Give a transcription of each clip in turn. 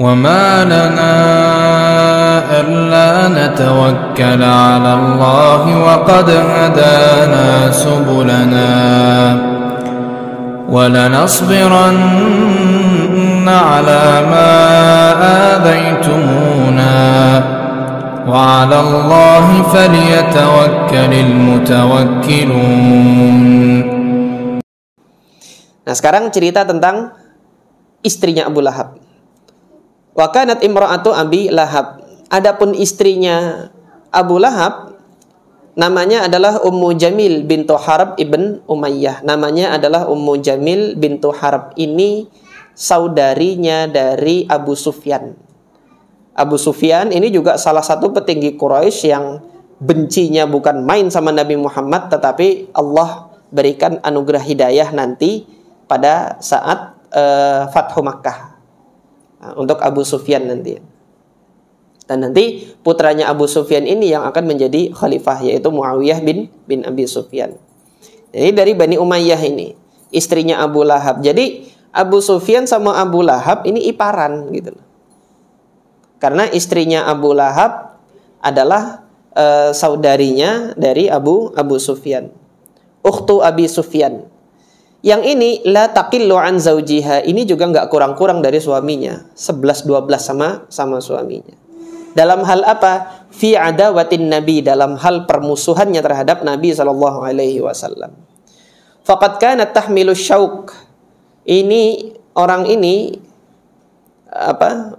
وَمَا لَنَا أَلَّا نَتَوَكَّلَ عَلَى اللَّهِ وَقَدْ هَدَانَا سُبُلَنَا وَلَنَصْبِرَنَّ عَلَى مَا آذَيْتُمُونَا وَعَلَى اللَّهِ فَلْيَتَوَكَّلِ الْمُتَوَكِّلُونَ. Nah, sekarang cerita tentang istrinya Abu Lahab. Wa kanat imra'atu Abi Lahab. Adapun istrinya Abu Lahab namanya adalah Ummu Jamil bintu Harb ibn Umayyah. Namanya adalah Ummu Jamil bintu Harb. Ini saudarinya dari Abu Sufyan. Abu Sufyan ini juga salah satu petinggi Quraisy yang bencinya bukan main sama Nabi Muhammad, tetapi Allah berikan anugerah hidayah nanti pada saat Fathu Makkah. Untuk Abu Sufyan nanti. Dan nanti putranya Abu Sufyan ini yang akan menjadi khalifah, yaitu Muawiyah bin Abi Sufyan. Jadi dari Bani Umayyah ini, istrinya Abu Lahab. Jadi Abu Sufyan sama Abu Lahab ini iparan gitu. Karena istrinya Abu Lahab adalah saudarinya dari Abu Sufyan. Ukhtu Abi Sufyan. Yang ini la taqillu an zaujiha, ini juga enggak kurang-kurang dari suaminya, 11-12 sama suaminya. Dalam hal apa? Fi adawatin Nabi, dalam hal permusuhannya terhadap Nabi sallallahu alaihi wasallam. Faqad kanat tahmilu syauq. Ini orang ini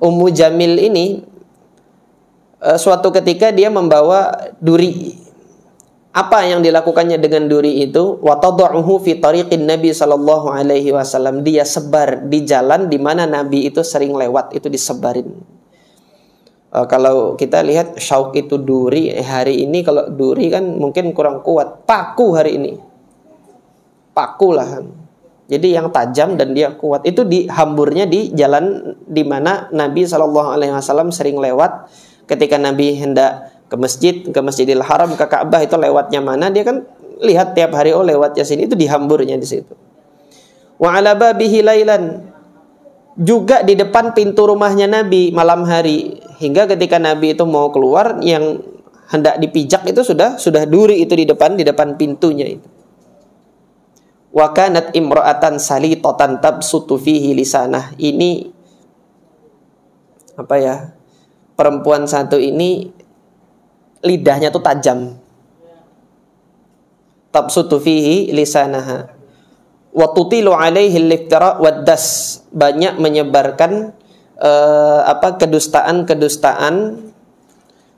Ummu Jamil ini suatu ketika dia membawa duri. Apa yang dilakukannya dengan duri itu? Wa tad'uhu fi tariqin Nabi sallallahu alaihi wasallam. Dia sebar di jalan di mana Nabi itu sering lewat, itu disebarin. Kalau kita lihat syauq itu duri, hari ini kalau duri kan mungkin kurang kuat. Paku hari ini. Paku lah. Jadi yang tajam dan dia kuat. Itu dihamburnya di jalan di mana Nabi sallallahu alaihi wasallam sering lewat. Ketika Nabi hendak ke Masjidil Haram, ke Ka'bah, itu lewatnya mana, dia kan lihat tiap hari, oh lewatnya sini, itu dihamburnya di situ. Wa ala babihi lailan, juga di depan pintu rumahnya Nabi malam hari, hingga ketika Nabi itu mau keluar, yang hendak dipijak itu sudah duri itu di depan pintunya itu. Wa kanat imra'atan salitatan tabsutu fihi lisanah. Ini perempuan satu ini lidahnya tuh tajam. Tabsutu fihi lisanaha. Wa tutilu alaihi al-iftira wad-das. Banyak menyebarkan kedustaan-kedustaan.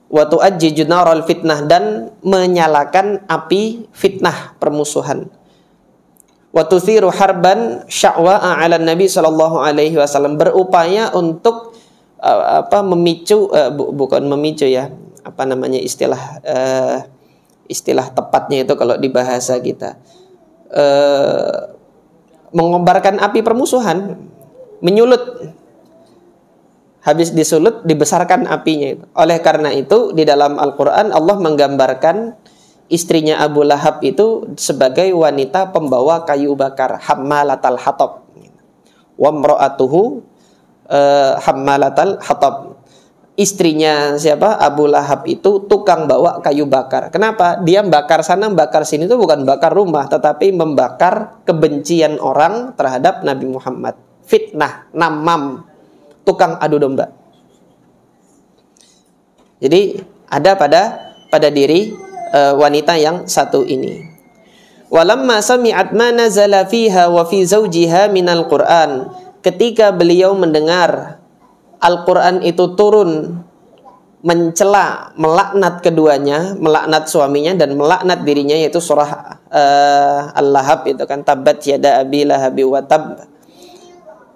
Wa tu'ajjiju naral fitnah, dan menyalakan api fitnah permusuhan. Wa tuthiru harban sya'wa'a 'ala Nabi sallallahu alaihi wasallam, berupaya untuk memicu, bukan memicu ya, istilah tepatnya itu kalau di bahasa kita, mengobarkan api permusuhan, menyulut, habis disulut dibesarkan apinya itu. Oleh karena itu di dalam Al-Quran Allah menggambarkan istrinya Abu Lahab itu sebagai wanita pembawa kayu bakar, hammalatal hatab, wa imra'atuhu hammalatal hatab. Istrinya siapa? Abu Lahab itu tukang bawa kayu bakar. Kenapa? Dia bakar sana, bakar sini, itu bukan bakar rumah, tetapi membakar kebencian orang terhadap Nabi Muhammad. Fitnah, namam, tukang adu domba. Jadi ada pada diri wanita yang satu ini. Walamma sami'at ma nazala fiha wa fi zawjiha minal Qur'an. Ketika beliau mendengar Al-Quran itu turun mencela, melaknat keduanya, melaknat suaminya dan melaknat dirinya, yaitu surah Al-Lahab itu kan, tabat yada abi lahabi wa tab.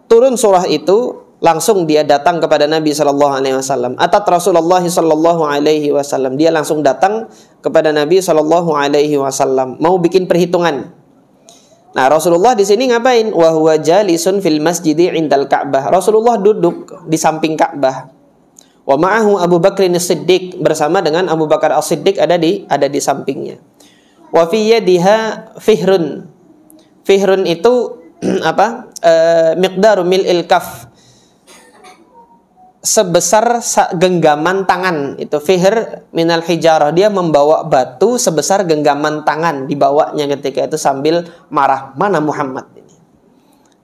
Turun surah itu, langsung dia datang kepada Nabi sallallahu alaihi wasallam. Atat Rasulullah sallallahu alaihi wasallam. Dia langsung datang kepada Nabi sallallahu alaihi wasallam, mau bikin perhitungan. Nah, Rasulullah di sini ngapain? Wa huwa jalisun fil masjidi indal Ka'bah. Rasulullah duduk di samping Ka'bah. Wa ma'ahu Abu Bakr As-Siddiq, bersama dengan Abu Bakar As-Siddiq ada di sampingnya. Wa fi yadiha fihrun. Fihrun itu miqdaru mil'il kaf. sebesar genggaman tangan. Itu fihr minal hijarah, dia membawa batu sebesar genggaman tangan, dibawanya ketika itu sambil marah. Mana Muhammad ini?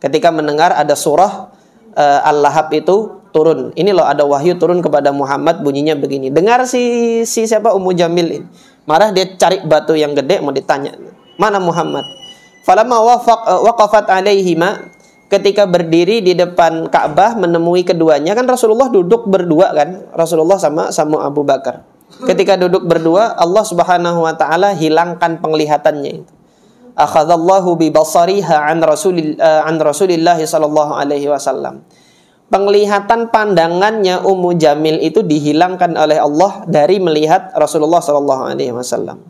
Ketika mendengar ada surah Al-Lahab itu turun. Ini loh, ada wahyu turun kepada Muhammad, bunyinya begini. Dengar si siapa, Ummu Jamil ini. Marah, dia cari batu yang gede mau ditanya. Mana Muhammad? Falamma waqafat alaihima, ketika berdiri di depan Ka'bah menemui keduanya, kan Rasulullah duduk berdua kan, Rasulullah sama Abu Bakar. Ketika duduk berdua, Allah Subhanahu wa taala hilangkan penglihatannya itu. Akhadallahu bi basariha an Rasulillah sallallahu alaihi wasallam. Penglihatan pandangannya Ummu Jamil itu dihilangkan oleh Allah dari melihat Rasulullah sallallahu alaihi wasallam.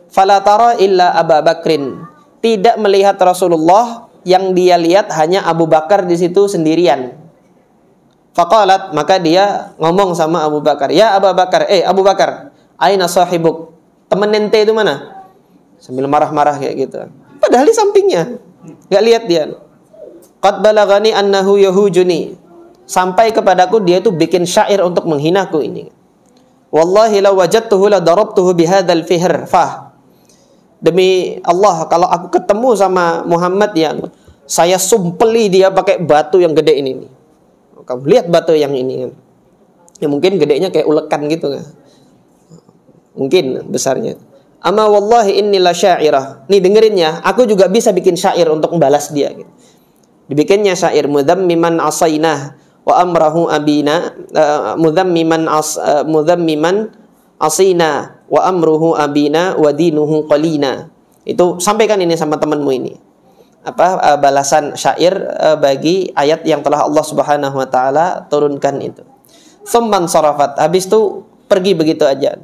Fala tara illa Abu Bakrin. Tidak melihat Rasulullah, yang dia lihat hanya Abu Bakar di situ sendirian. Faqalat, maka dia ngomong sama Abu Bakar, ya Abu Bakar, Abu Bakar, aina sahibuk? Temen ente itu mana? Sambil marah-marah kayak gitu. Padahal di sampingnya, nggak lihat dia. Qad balagani annahu yahujuni. Sampai kepadaku dia itu bikin syair untuk menghinaku ini. Wallahi law wajadtuhu la darabtuhu bihadzal fihr fah. Demi Allah, kalau aku ketemu sama Muhammad, yang saya sumpeli dia pakai batu yang gede ini nih. Kamu lihat batu yang ini kan. Ya mungkin gedenya kayak ulekan gitu kan. Mungkin besarnya. Ama wallahi inni la syairah. Nih dengerin ya, aku juga bisa bikin syair untuk membalas dia gitu. Dibikinnya syair, mudhammiman asainah wa amrahu abina, mudhammiman asina wa amruhu abina wa dinuhu qalina. Itu sampaikan ini sama temanmu ini. Balasan syair bagi ayat yang telah Allah Subhanahu wa taala turunkan itu. Tsumman sarafat, habis itu pergi begitu aja.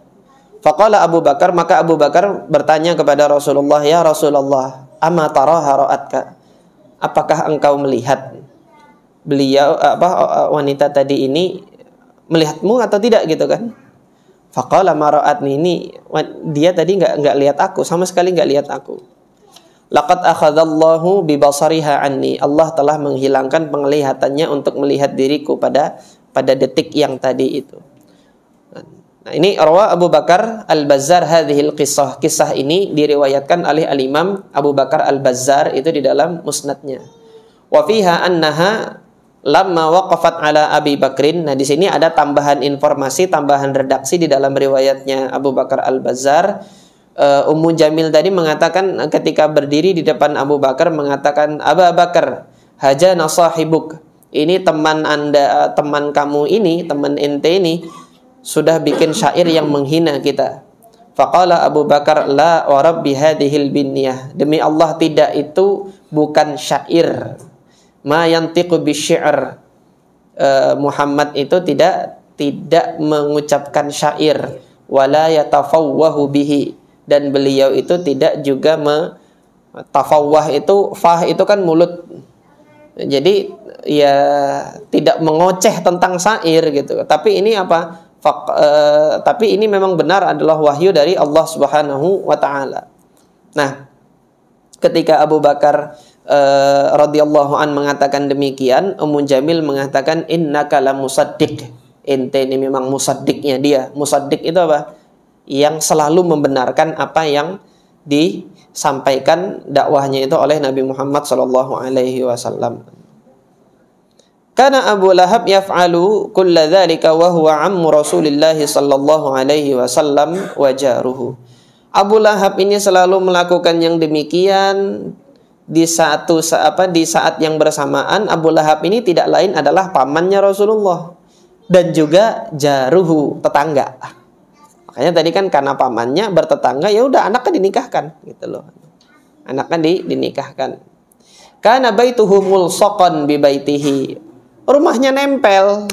Faqala Abu Bakar, maka Abu Bakar bertanya kepada Rasulullah, ya Rasulullah, ama taraha ra'atka? Apakah engkau melihat beliau wanita tadi ini melihatmu atau tidak gitu kan? Faqala mara'atni, ini dia tadi enggak lihat aku, sama sekali enggak lihat aku. Laqad akhadallahu bi basariha anni. Allah telah menghilangkan penglihatannya untuk melihat diriku pada detik yang tadi itu. Nah, ini rawa Abu Bakar Al-Bazzar hadhil qissah. Kisah ini diriwayatkan oleh Al-Imam Abu Bakar Al-Bazzar itu di dalam musnadnya. Wa fiha annaha lamma waqafat ala Abi Bakrin. Nah, di sini ada tambahan informasi, tambahan redaksi di dalam riwayatnya Abu Bakar Al-Bazzar. Ummu Jamil tadi mengatakan ketika berdiri di depan Abu Bakar mengatakan, Abu Bakar, hajana sahibuk. Ini teman Anda, teman kamu ini, teman ente ini sudah bikin syair yang menghina kita. Faqala Abu Bakar, la wa rabbi hadhil binniyah. Demi Allah, tidak, itu bukan syair. Ma yantiqu bisyi'r. Muhammad itu tidak mengucapkan syair, wala yatafawwahu bihi, dan beliau itu tidak juga tafawwah, itu fah itu kan mulut. Jadi ya tidak mengoceh tentang syair gitu. Tapi ini apa? Tapi ini memang benar adalah wahyu dari Allah Subhanahu wa taala. Nah, ketika Abu Bakar radhiyallahu an mengatakan demikian, Ummu Jamil mengatakan innaka la musaddiq. Ente ini memang musaddiqnya dia. Musaddiq itu apa? Yang selalu membenarkan apa yang disampaikan dakwahnya itu oleh Nabi Muhammad sallallahu alaihi wasallam. Kana Abu Lahab yaf'alu kulla dzalika wa huwa ammu Rasulillah sallallahu alaihi wasallam wa jaruhu. Abu Lahab ini selalu melakukan yang demikian di saat yang bersamaan. Abu Lahab ini tidak lain adalah pamannya Rasulullah dan juga jaruhu, tetangga. Makanya tadi kan karena pamannya bertetangga, ya udah anaknya dinikahkan gitu loh. Anaknya dinikahkan. Kana baituhu mulsaqan bi baitihi. Rumahnya nempel.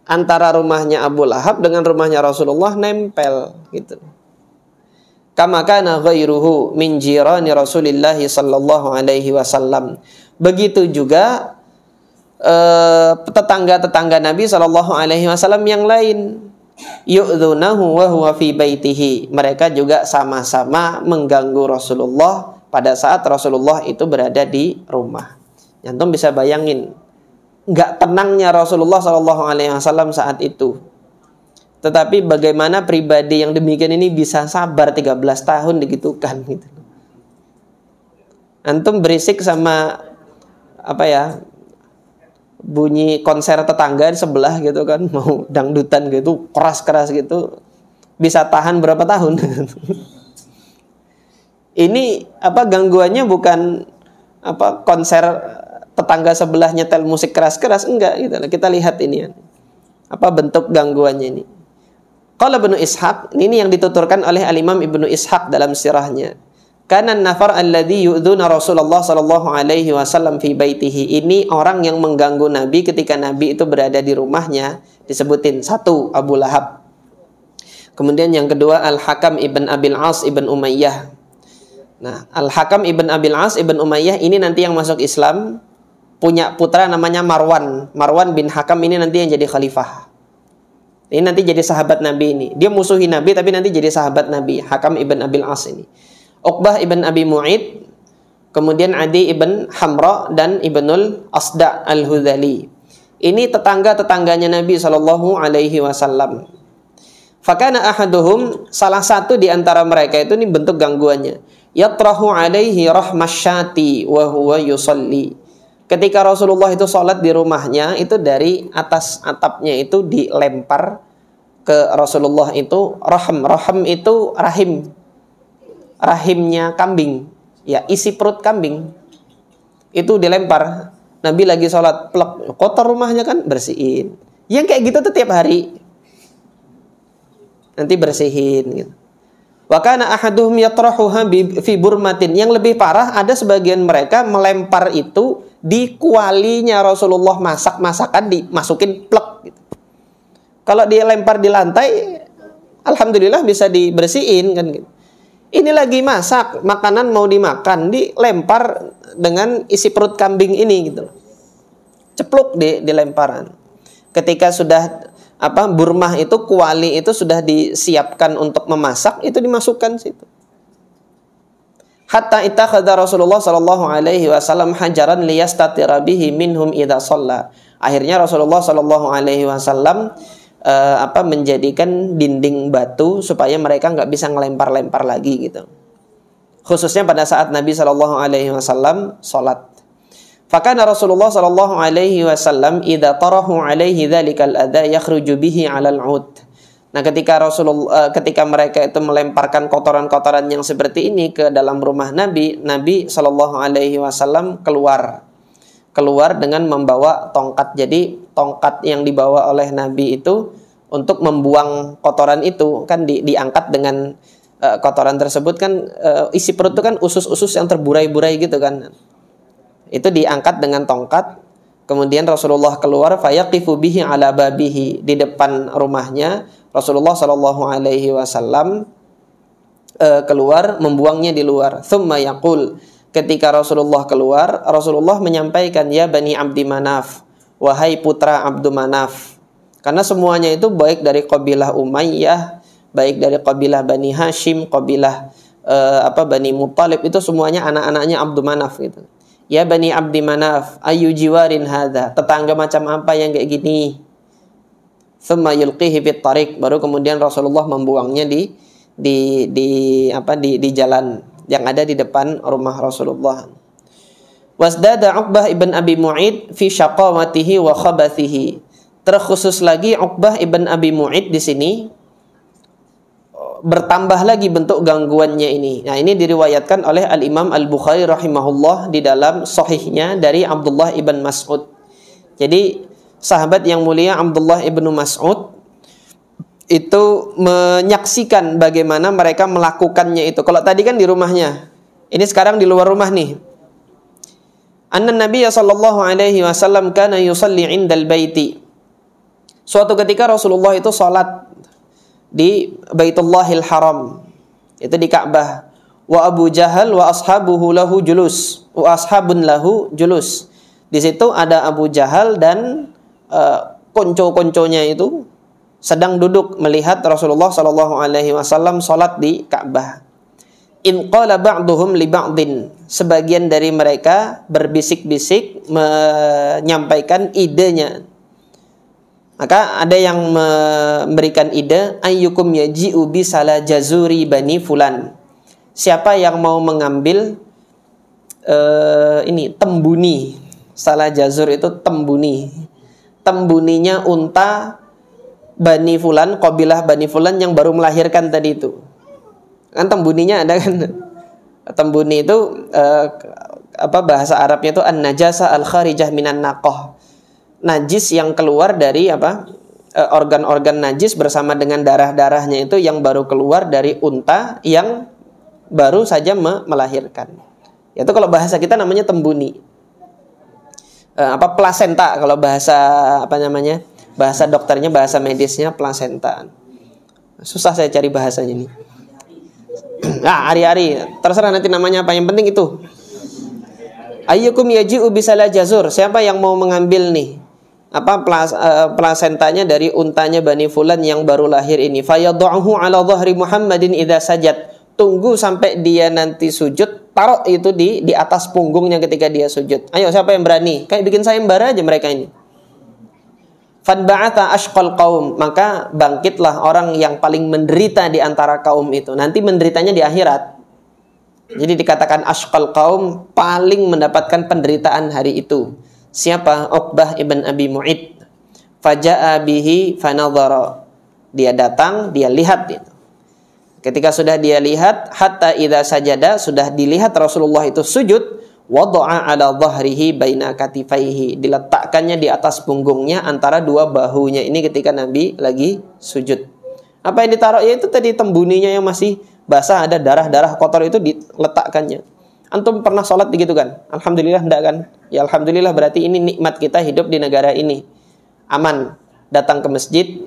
Antara rumahnya Abu Lahab dengan rumahnya Rasulullah nempel gitu. Kama kana ghairuhu min jirani Rasulillah sallallahu alaihi wasallam. Begitu juga tetangga-tetangga Nabi sallallahu alaihi wasallam yang lain. Yu'dzunahu wa huwa fi baitihi. Mereka juga sama-sama mengganggu Rasulullah pada saat Rasulullah itu berada di rumah. Antum bisa bayangin nggak tenangnya Rasulullah SAW saat itu. Tetapi bagaimana pribadi yang demikian ini bisa sabar 13 tahun digitukan gitu. Antum berisik sama bunyi konser tetangga di sebelah gitu kan, mau dangdutan gitu, keras-keras gitu, bisa tahan berapa tahun? Ini gangguannya bukan konser tetangga sebelah nyetel musik keras-keras, enggak gitu. Kita lihat ini bentuk gangguannya ini. Qala Ibnu Ishaq, ini yang dituturkan oleh Al-Imam Ibnu Ishaq dalam sirahnya. Kana an-nafar alladhi yu'dhuna Rasulullah sallallahu alaihi wasallam fi baitihi. Ini orang yang mengganggu Nabi ketika Nabi itu berada di rumahnya, disebutin. 1, Abu Lahab. Kemudian yang kedua Al-Hakam ibn Abil As ibn Umayyah. Nah, Al-Hakam ibn Abil As ibn Umayyah ini nanti yang masuk Islam, punya putra namanya Marwan. Marwan bin Hakam ini nanti yang jadi khalifah. Ini nanti jadi sahabat Nabi ini. Dia musuhi Nabi tapi nanti jadi sahabat Nabi. Hakam ibn Abil As ini. Uqbah ibn Abi Mu'id, kemudian Adi ibn Hamra dan Ibnul Asda' al-Hudhali. Ini tetangga-tetangganya Nabi SAW. Fakana ahaduhum, salah satu di antara mereka itu, ini bentuk gangguannya. Yatrahu alaihi rahmasyati wa huwa yusalli. Ketika Rasulullah itu sholat di rumahnya, itu dari atas atapnya itu dilempar ke Rasulullah itu raham. Raham itu rahim. Rahimnya kambing. Ya, isi perut kambing. Itu dilempar. Nabi lagi sholat, plek, kotor rumahnya kan, bersihin. Yang kayak gitu tuh tiap hari. Nanti bersihin gitu. Wa kana ahaduhum yatrahuha fi burmatin. Yang lebih parah, ada sebagian mereka melempar itu di kualinya Rasulullah masak-masakan, dimasukin plek gitu. Kalau dia lempar di lantai, alhamdulillah bisa dibersihin kan gitu. Ini lagi masak, makanan mau dimakan, dilempar dengan isi perut kambing ini gitu. Cepluk di lemparan. Ketika sudah burmah itu, kuali itu sudah disiapkan untuk memasak, itu dimasukkan situ. Hatta ittakhadha Rasulullah sallallahu alaihi wasallam hajaran liyastatira bihi minhum idza shalla. Akhirnya Rasulullah sallallahu alaihi wasallam menjadikan dinding batu supaya mereka enggak bisa ngelempar-lempar lagi gitu. Khususnya pada saat Nabi sallallahu alaihi wasallam salat. Fakana Rasulullah sallallahu alaihi wasallam idza tarahu alaihi dzalikal adza yakhruju bihi 'alal 'ud. Nah, ketika mereka itu melemparkan kotoran-kotoran yang seperti ini ke dalam rumah Nabi, Nabi sallallahu alaihi wasallam keluar dengan membawa tongkat. Jadi tongkat yang dibawa oleh Nabi itu untuk membuang kotoran itu kan diangkat dengan kotoran tersebut kan, isi perut itu kan usus-usus yang terburai-burai gitu kan. Itu diangkat dengan tongkat. Kemudian Rasulullah keluar, fayaqifu bihi ala babihi, di depan rumahnya Rasulullah sallallahu alaihi wasallam keluar, membuangnya di luar. Tsumma yaqul, ketika Rasulullah keluar, Rasulullah menyampaikan, ya Bani Abdi Manaf, wahai putra Abdu Manaf. Karena semuanya itu baik dari qabilah Umayyah, baik dari qabilah Bani Hashim, qabilah Bani Muttalib, itu semuanya anak-anaknya Abdu Manaf gitu. Ya Bani Abdi Manaf, ayu jiwarin hadza, tetangga macam apa yang kayak gini. Tsumma yulqihi fit tariq, baru kemudian Rasulullah membuangnya di jalan yang ada di depan rumah Rasulullah. Wasdada Uqbah ibn Abi Mu'id fi syaqawatihi wa khabathihi. Terkhusus lagi Uqbah ibn Abi Mu'id di sini bertambah lagi bentuk gangguannya ini. Nah, ini diriwayatkan oleh Al-Imam Al-Bukhari rahimahullah di dalam sahihnya dari Abdullah ibn Mas'ud. Jadi sahabat yang mulia Abdullah ibn Mas'ud itu menyaksikan bagaimana mereka melakukannya itu. Kalau tadi kan di rumahnya, ini sekarang di luar rumah nih. Anna Nabi sallallahu alaihi wasallam kana yusalli 'indal baiti. Suatu ketika Rasulullah itu salat di Baitullahil Haram, itu di Ka'bah. Wa Abu Jahal wa ashabuhu lahu julus, wa ashabun lahu julus. Di situ ada Abu Jahal dan konco-konconya itu sedang duduk melihat Rasulullah sallallahu alaihi wasallam salat di Ka'bah. in qala ba'duhum li ba'din, sebagian dari mereka berbisik-bisik menyampaikan idenya. Maka ada yang memberikan ide, ayyukum yaji'u bi salah jazuri bani fulan. Siapa yang mau mengambil ini tembuni. Salah jazur itu tembuni. Tembuninya unta Bani Fulan, kabilah Bani Fulan yang baru melahirkan tadi itu. Kan tembuninya ada kan. Tembuni itu bahasa Arabnya itu an-najasa al-kharijah minan naqah. Najis yang keluar dari organ-organ najis bersama dengan darah-darahnya itu yang baru keluar dari unta yang baru saja melahirkan. Itu kalau bahasa kita namanya tembuni. Plasenta kalau bahasa bahasa dokternya, bahasa medisnya plasenta. Susah saya cari bahasanya ini. Nah, ari-ari, terserah nanti namanya apa, yang penting itu. Ayyukum yaji'u bisalah jazur, siapa yang mau mengambil nih plasentanya dari untanya Bani Fulan yang baru lahir ini, fayadhu'uhu 'ala dhahri Muhammadin idza sajad. Tunggu sampai dia nanti sujud, taruh itu di atas punggungnya ketika dia sujud. Ayo, siapa yang berani? Kayak bikin sayembara aja mereka ini. Fadba'atha ashqal qaum, maka bangkitlah orang yang paling menderita di antara kaum itu. Nanti menderitanya di akhirat. Jadi dikatakan ashqal qaum, paling mendapatkan penderitaan hari itu. Siapa? Uqbah ibn Abi Mu'id. Faja'a bihi fanadhara. Dia datang, dia lihat itu. Ketika sudah dia lihat, hatta idza sajada, sudah dilihat Rasulullah itu sujud, wada'a 'ala dhahrihi baina katifaihi, diletakkannya di atas punggungnya antara dua bahunya. Ini ketika Nabi lagi sujud. Apa yang ditaruh? Ya itu tadi tembuninya yang masih basah, ada darah-darah kotor itu diletakkannya. Antum pernah sholat begitu kan? Alhamdulillah enggak kan? Ya alhamdulillah, berarti ini nikmat kita hidup di negara ini. Aman, datang ke masjid,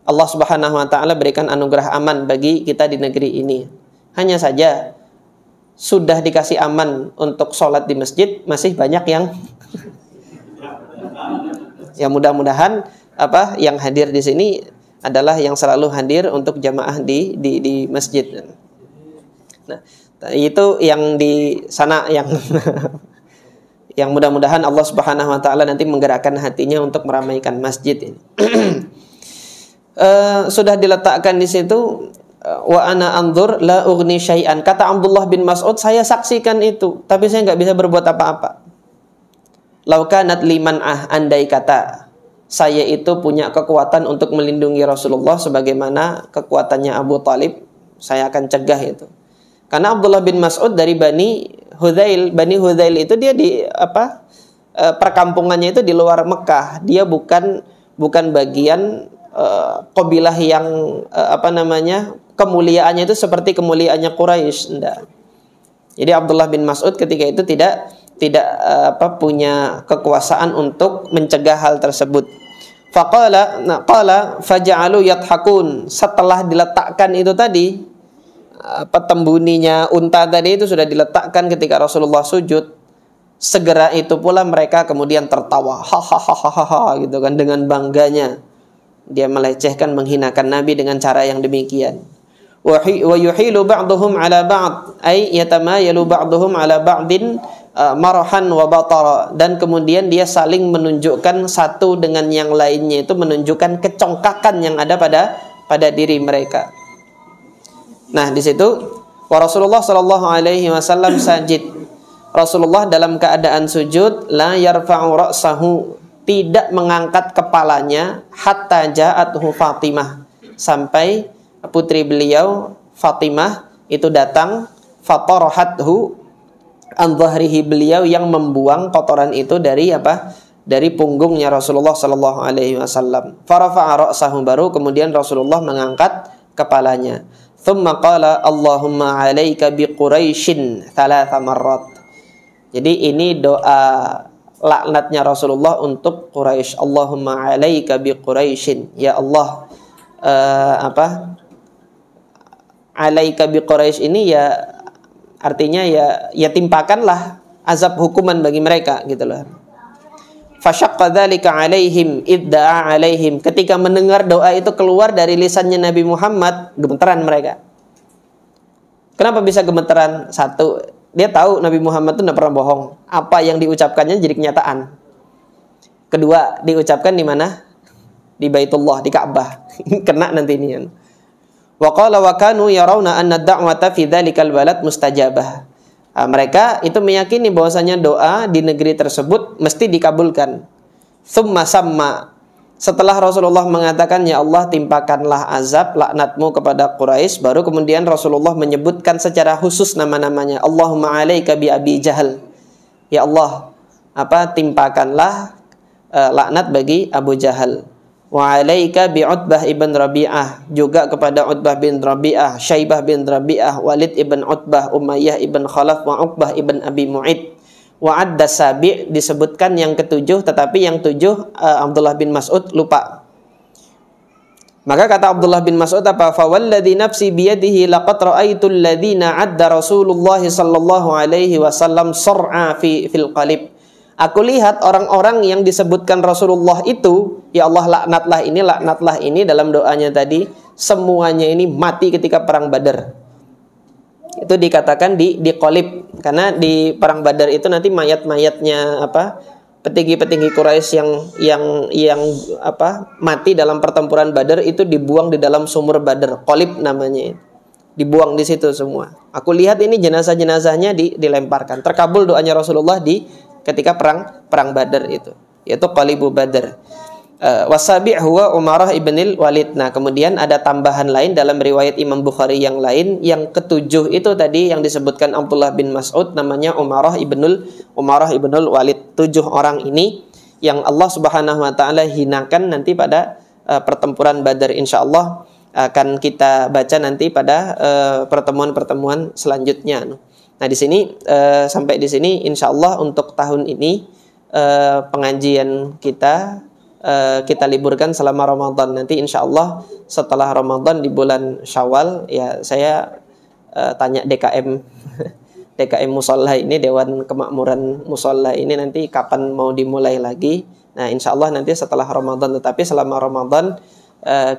Allah Subhanahu wa taala berikan anugerah aman bagi kita di negeri ini. Hanya saja sudah dikasih aman untuk sholat di masjid, masih banyak yang ya mudah-mudahan yang hadir di sini adalah yang selalu hadir untuk jamaah di masjid. Nah, itu yang di sana yang yang mudah-mudahan Allah Subhanahu wa taala nanti menggerakkan hatinya untuk meramaikan masjid ini. Sudah diletakkan di situ, wa ana anzur la ughni syai'an. Kata Abdullah bin Mas'ud, saya saksikan itu, tapi saya nggak bisa berbuat apa-apa. Lau kanat liman andai kata saya itu punya kekuatan untuk melindungi Rasulullah sebagaimana kekuatannya Abu Talib, saya akan cegah itu. Karena Abdullah bin Mas'ud dari Bani Hudzail itu dia di perkampungannya itu di luar Mekah. Dia bukan bagian kabilah yang kemuliaannya itu seperti kemuliaannya Quraisy, enggak. Jadi Abdullah bin Mas'ud ketika itu tidak punya kekuasaan untuk mencegah hal tersebut. Qala faja'alu yathakun. Setelah diletakkan itu tadi, tembuninya unta tadi itu sudah diletakkan ketika Rasulullah sujud, segera itu pula mereka kemudian tertawa, hahaha gitu kan, dengan bangganya. Dia melecehkan, menghinakan Nabi dengan cara yang demikian. Wa yuhilu ba'duhum 'ala ba'd, ay yatamayalu ba'duhum 'ala ba'din marahan wa batara, dan kemudian dia saling menunjukkan satu dengan yang lainnya, itu menunjukkan kecongkakan yang ada pada diri mereka. Nah, di situ wa Rasulullah sallallahu alaihi wasallam sajid. Rasulullah dalam keadaan sujud, la yarfa'u ra'sahu, tidak mengangkat kepalanya, hatta ja'atuhu Fatimah, sampai putri beliau Fatimah itu datang, fatarahathu an dhahrihi, beliau yang membuang kotoran itu dari punggungnya Rasulullah sallallahu alaihi wasallam. Farafa'a ra'sahu, baru kemudian Rasulullah mengangkat kepalanya. Thumma qala Allahumma 'alaika bi Quraisyin 3 marrat. Jadi ini doa laknatnya Rasulullah untuk Quraisy. Allahumma 'alaika bi Quraisyin, ya Allah, 'alaika bi Quraisy ini ya artinya ya timpakanlah azab hukuman bagi mereka gitu loh. Fashaqqa dzalika 'alaihim idda'a 'alaihim. Ketika mendengar doa itu keluar dari lisannya Nabi Muhammad, gemetaran mereka. Kenapa bisa gemeteran? Satu, dia tahu Nabi Muhammad itu tidak pernah bohong. Apa yang diucapkannya jadi kenyataan. Kedua, diucapkan di mana? Di Baitullah, di Ka'bah. Kena nanti ini kan. Wa qala wa kanu yarawna anna ad-da'wata fi dzalikal balad mustajabah. Mereka itu meyakini bahwasanya doa di negeri tersebut mesti dikabulkan. Tsumma samma, setelah Rasulullah mengatakan ya Allah timpakanlah azab laknatmu kepada Quraisy, baru kemudian Rasulullah menyebutkan secara khusus nama-namanya. Allahumma 'alaika bi Abi Jahal. Ya Allah, timpakanlah laknat bagi Abu Jahal. Wa 'alaika bi Utbah ibn Rabi'ah, juga kepada Utbah bin Rabi'ah, Syaibah bin Rabi'ah, Walid ibn Utbah, Umayyah ibn Khalaf, wa Uqbah ibn Abi Mu'id. Wa adda sabi', disebutkan yang ketujuh, tetapi yang tujuh Abdullah bin Mas'ud lupa. Maka kata Abdullah bin Mas'ud apa? Fa walladzi nafsi biyadihi laqad ra'aitul ladzina adda Rasulullah sallallahu alaihi wasallam sur'a fil qalib. Aku lihat orang-orang yang disebutkan Rasulullah itu, ya Allah laknatlah ini dalam doanya tadi, semuanya ini mati ketika perang Badar. Itu dikatakan di qalib, karena di perang Badar itu nanti mayat-mayatnya petinggi-petinggi Quraisy yang mati dalam pertempuran Badar itu dibuang di dalam sumur Badar, qalib namanya. Dibuang di situ semua. Aku lihat ini jenazah-jenazahnya dilemparkan. Terkabul doanya Rasulullah ketika perang Badar itu, yaitu qalibu Badar. Wasabi' huwa Umarah ibnil Walid. Nah, kemudian ada tambahan lain dalam riwayat Imam Bukhari yang lain, yang ketujuh itu tadi yang disebutkan Abdullah bin Mas'ud, namanya Umarah ibnul Walid. 7 orang ini yang Allah Subhanahu wa taala hinakan nanti pada pertempuran Badar, insyaallah akan kita baca nanti pada pertemuan-pertemuan selanjutnya. Nah, di sini sampai di sini insyaallah untuk tahun ini pengajian kita liburkan selama Ramadan. Nanti insyaallah setelah Ramadan di bulan Syawal ya saya tanya DKM Musholla ini, Dewan Kemakmuran Musholla ini nanti kapan mau dimulai lagi. Nah, insyaallah nanti setelah Ramadan, tetapi selama Ramadan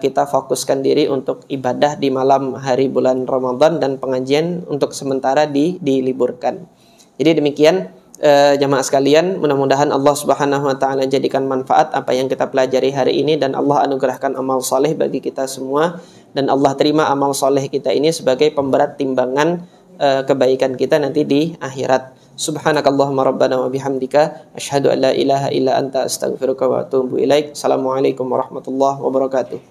kita fokuskan diri untuk ibadah di malam hari bulan Ramadan, dan pengajian untuk sementara diliburkan. Jadi demikian jamaah sekalian, mudah-mudahan Allah Subhanahu wa taala jadikan manfaat apa yang kita pelajari hari ini, dan Allah anugerahkan amal soleh bagi kita semua, dan Allah terima amal soleh kita ini sebagai pemberat timbangan kebaikan kita nanti di akhirat. Subhanakallahumma rabbana wa bihamdika asyhadu an la ilaha illa anta astaghfiruka wa atubu ilaik. Assalamualaikum warahmatullahi wabarakatuh.